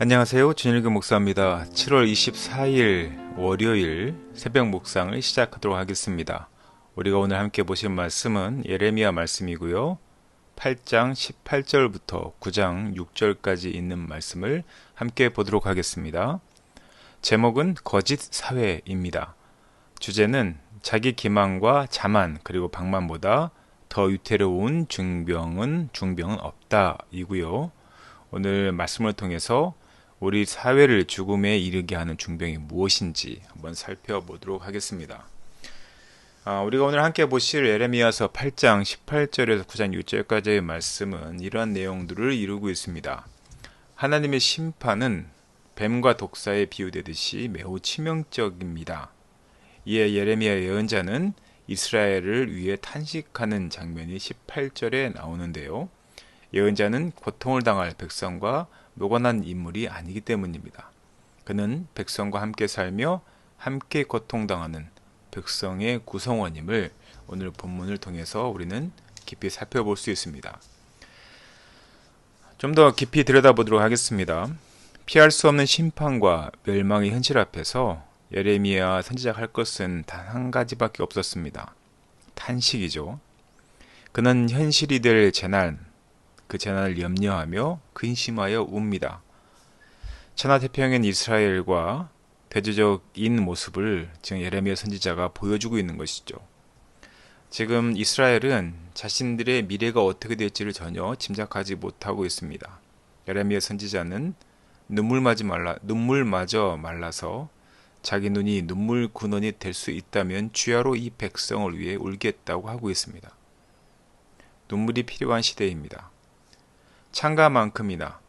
안녕하세요. 준일교 목사입니다. 7월 24일 월요일 새벽 묵상을 시작하도록 하겠습니다. 우리가 오늘 함께 보실 말씀은 예레미야 말씀이고요. 8장 18절부터 9장 6절까지 있는 말씀을 함께 보도록 하겠습니다. 제목은 거짓 사회입니다. 주제는 자기 기만과 자만 그리고 방만보다 더 위태로운 중병은 없다 이고요. 오늘 말씀을 통해서 우리 사회를 죽음에 이르게 하는 중병이 무엇인지 한번 살펴보도록 하겠습니다. 우리가 오늘 함께 보실 예레미야서 8장 18절에서 9장 6절까지의 말씀은 이러한 내용들을 이루고 있습니다. 하나님의 심판은 뱀과 독사에 비유되듯이 매우 치명적입니다. 이에 예레미야 예언자는 이스라엘을 위해 탄식하는 장면이 18절에 나오는데요. 예언자는 고통을 당할 백성과 노관한 인물이 아니기 때문입니다. 그는 백성과 함께 살며 함께 고통당하는 백성의 구성원임을 오늘 본문을 통해서 우리는 깊이 살펴볼 수 있습니다. 좀 더 깊이 들여다보도록 하겠습니다. 피할 수 없는 심판과 멸망의 현실 앞에서 예레미야 선지자가 할 것은 단 한 가지밖에 없었습니다. 탄식이죠. 그는 현실이 될 재난, 그 재난을 염려하며 근심하여 웁니다. 천하태평인 이스라엘과 대조적인 모습을 지금 예레미야 선지자가 보여주고 있는 것이죠. 지금 이스라엘은 자신들의 미래가 어떻게 될지를 전혀 짐작하지 못하고 있습니다. 예레미야 선지자는 눈물마저 말라서 자기 눈이 눈물 군원이 될 수 있다면 주야로 이 백성을 위해 울겠다고 하고 있습니다. 눈물이 필요한 시대입니다. 창가만큼이나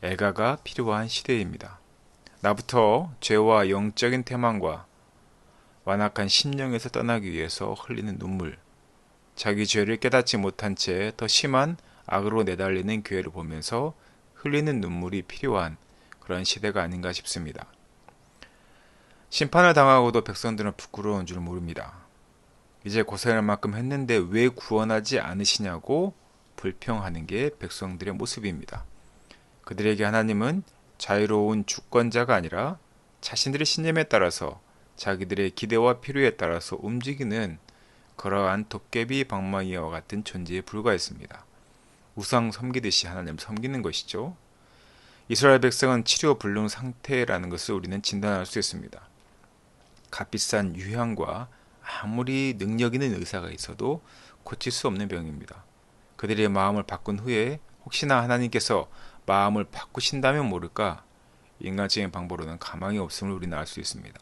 애가가 필요한 시대입니다. 나부터 죄와 영적인 태만과 완악한 심령에서 떠나기 위해서 흘리는 눈물, 자기 죄를 깨닫지 못한 채 더 심한 악으로 내달리는 교회를 보면서 흘리는 눈물이 필요한 그런 시대가 아닌가 싶습니다. 심판을 당하고도 백성들은 부끄러운 줄 모릅니다. 이제 고생할 만큼 했는데 왜 구원하지 않으시냐고 불평하는 게 백성들의 모습입니다. 그들에게 하나님은 자유로운 주권자가 아니라 자신들의 신념에 따라서 자기들의 기대와 필요에 따라서 움직이는 그러한 도깨비 방망이와 같은 존재에 불과했습니다. 우상 섬기듯이 하나님을 섬기는 것이죠. 이스라엘 백성은 치료불능 상태라는 것을 우리는 진단할 수 있습니다. 값비싼 유향과 아무리 능력 있는 의사가 있어도 고칠 수 없는 병입니다. 그들의 마음을 바꾼 후에 혹시나 하나님께서 마음을 바꾸신다면 모를까 인간적인 방법으로는 가망이 없음을 우리는 알 수 있습니다.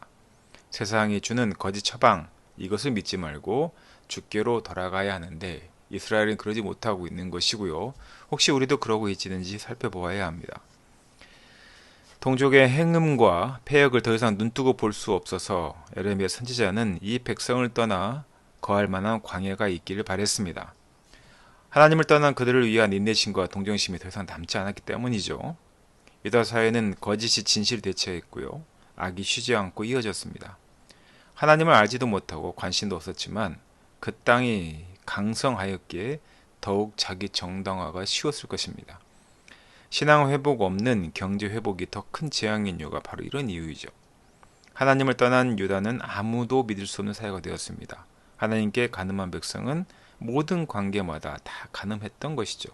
세상이 주는 거짓 처방 이것을 믿지 말고 주께로 돌아가야 하는데 이스라엘은 그러지 못하고 있는 것이고요. 혹시 우리도 그러고 있지는지 살펴보아야 합니다. 동족의 행음과 폐역을 더 이상 눈뜨고 볼 수 없어서 예레미야 선지자는 이 백성을 떠나 거할 만한 광야가 있기를 바랬습니다. 하나님을 떠난 그들을 위한 인내심과 동정심이 더 이상 남지 않았기 때문이죠. 유다 사회는 거짓이 진실을 대체했고요. 악이 쉬지 않고 이어졌습니다. 하나님을 알지도 못하고 관심도 없었지만 그 땅이 강성하였기에 더욱 자기 정당화가 쉬웠을 것입니다. 신앙 회복 없는 경제 회복이 더 큰 재앙인 이유가 바로 이런 이유이죠. 하나님을 떠난 유다는 아무도 믿을 수 없는 사회가 되었습니다. 하나님께 간음한 백성은 모든 관계마다 다 간음했던 것이죠.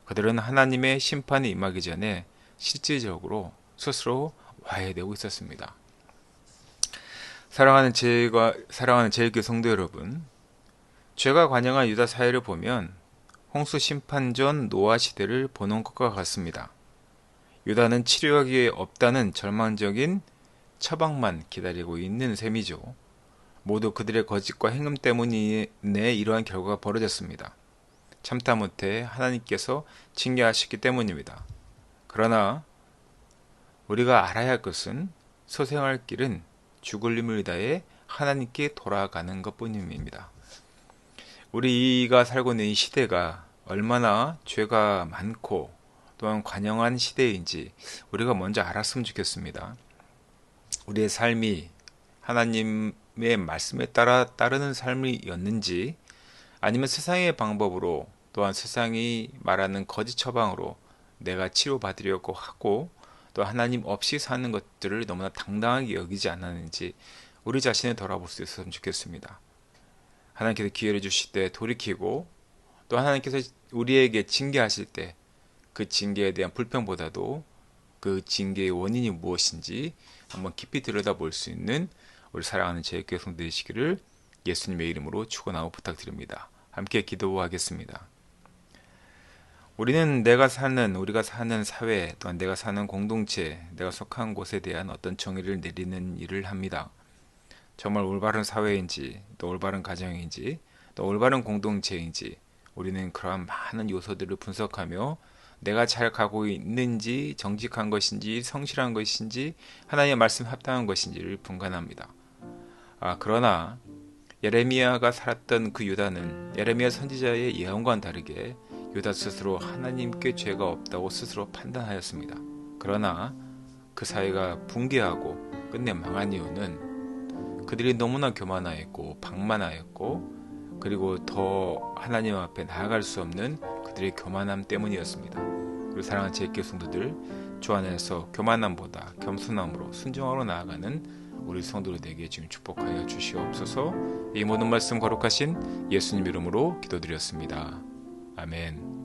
그들은 하나님의 심판이 임하기 전에 실질적으로 스스로 와해되고 있었습니다. 사랑하는 제일교회 성도 여러분, 죄가 관영한 유다 사회를 보면 홍수 심판 전 노아 시대를 보는 것과 같습니다. 유다는 치료하기에 없다는 절망적인 처방만 기다리고 있는 셈이죠. 모두 그들의 거짓과 행음 때문에 이러한 결과가 벌어졌습니다. 참다 못해 하나님께서 징계하셨기 때문입니다. 그러나 우리가 알아야 할 것은 소생할 길은 죽을 힘을 다해 하나님께 돌아가는 것뿐입니다. 우리가 살고 있는 이 시대가 얼마나 죄가 많고 또한 관영한 시대인지 우리가 먼저 알았으면 좋겠습니다. 우리의 삶이 하나님의 말씀에 따르는 삶이었는지 아니면 세상의 방법으로 또한 세상이 말하는 거짓 처방으로 내가 치료받으려고 하고 또 하나님 없이 사는 것들을 너무나 당당하게 여기지 않았는지 우리 자신을 돌아볼 수 있었으면 좋겠습니다. 하나님께서 기회를 주실 때 돌이키고, 또 하나님께서 우리에게 징계하실 때 그 징계에 대한 불평보다도 그 징계의 원인이 무엇인지 한번 깊이 들여다볼 수 있는 우리 사랑하는 제일교회 성도 되시기를 예수님의 이름으로 축원하고 부탁드립니다. 함께 기도하겠습니다. 우리는 우리가 사는 사회, 또한 내가 사는 공동체, 내가 속한 곳에 대한 어떤 정의를 내리는 일을 합니다. 정말 올바른 사회인지, 또 올바른 가정인지, 또 올바른 공동체인지, 우리는 그러한 많은 요소들을 분석하며 내가 잘 가고 있는지, 정직한 것인지, 성실한 것인지, 하나님의 말씀에 합당한 것인지를 분간합니다. 그러나 예레미야가 살았던 그 유다는 예레미야 선지자의 예언과는 다르게 유다 스스로 하나님께 죄가 없다고 스스로 판단하였습니다. 그러나 그 사회가 붕괴하고 끝내 망한 이유는 그들이 너무나 교만하였고 방만하였고, 그리고 더 하나님 앞에 나아갈 수 없는 그들의 교만함 때문이었습니다. 그리고 사랑하는 제일교회 성도들, 주 안에서 교만함보다 겸손함으로 순종하러 나아가는 우리 성도들 되게 지금 축복하여 주시옵소서. 이 모든 말씀 거룩하신 예수님 이름으로 기도드렸습니다. 아멘.